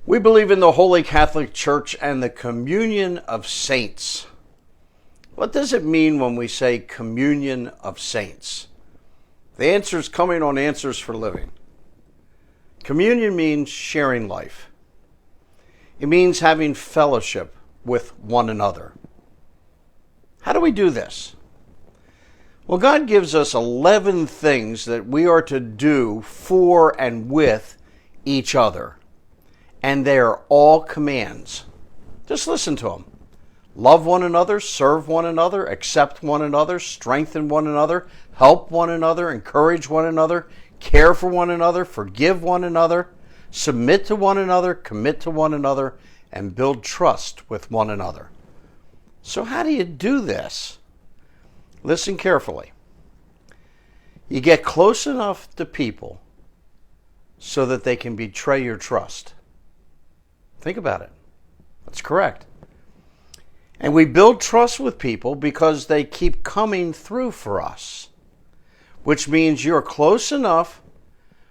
We believe in the Holy Catholic Church and the communion of saints. What does it mean when we say communion of saints? The answer is coming on Answers for Living. Communion means sharing life. It means having fellowship with one another. How do we do this? Well, God gives us 11 things that we are to do for and with each other. And they are all commands. Just listen to them. Love one another, serve one another, accept one another, strengthen one another, help one another, encourage one another, care for one another, forgive one another, submit to one another, commit to one another, and build trust with one another. So how do you do this? Listen carefully. You get close enough to people so that they can betray your trust. Think about it. That's correct. And we build trust with people because they keep coming through for us, which means you're close enough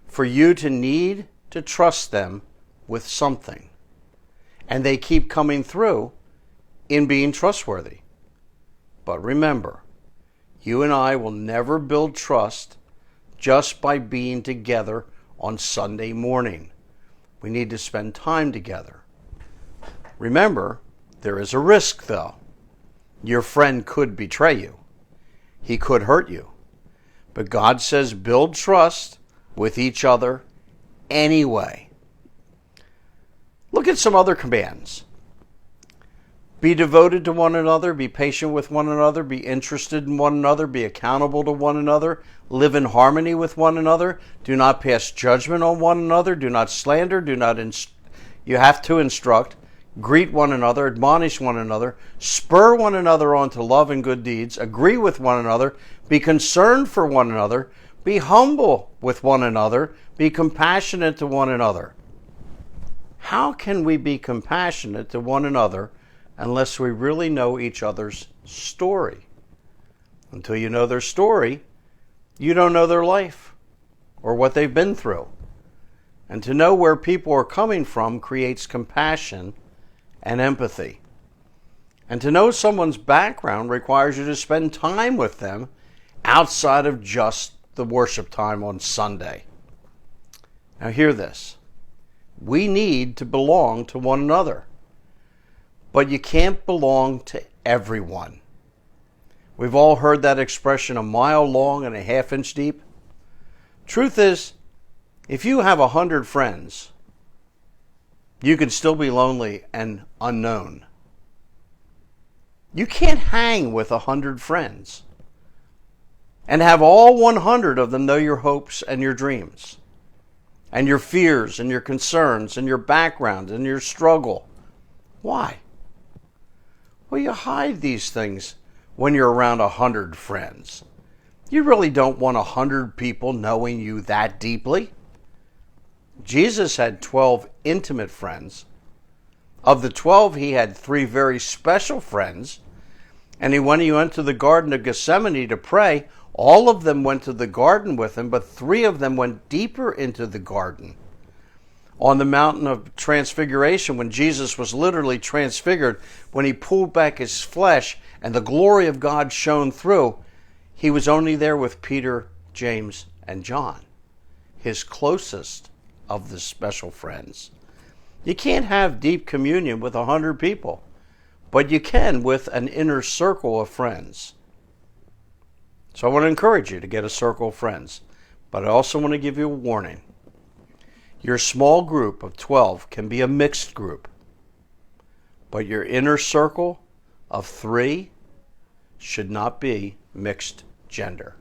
for you to need to trust them with something. And they keep coming through in being trustworthy. But remember, you and I will never build trust just by being together on Sunday morning. We need to spend time together. Remember, there is a risk, though. Your friend could betray you. He could hurt you. But God says build trust with each other anyway. Look at some other commands. Be devoted to one another, be patient with one another, be interested in one another, be accountable to one another, live in harmony with one another, do not pass judgment on one another, do not slander, you have to instruct, greet one another, admonish one another, spur one another on to love and good deeds, agree with one another, be concerned for one another, be humble with one another, be compassionate to one another. How can we be compassionate to one another unless we really know each other's story? Until you know their story, you don't know their life or what they've been through. And to know where people are coming from creates compassion and empathy. And to know someone's background requires you to spend time with them outside of just the worship time on Sunday. Now hear this. We need to belong to one another. But you can't belong to everyone. We've all heard that expression, a mile long and a half-inch deep. Truth is, if you have 100 friends, you can still be lonely and unknown. You can't hang with 100 friends and have all 100 of them know your hopes and your dreams and your fears and your concerns and your background and your struggle. Why? Well, you hide these things when you're around 100 friends. You really don't want 100 people knowing you that deeply. Jesus had 12 intimate friends. Of the 12, he had 3 very special friends. And when he went to the Garden of Gethsemane to pray, all of them went to the garden with him, but 3 of them went deeper into the garden. On the mountain of transfiguration, when Jesus was literally transfigured, when he pulled back his flesh and the glory of God shone through, he was only there with Peter, James, and John, his closest of the special friends. You can't have deep communion with 100 people, but you can with an inner circle of friends. So I want to encourage you to get a circle of friends, but I also want to give you a warning. Your small group of 12 can be a mixed group, but your inner circle of 3 should not be mixed gender.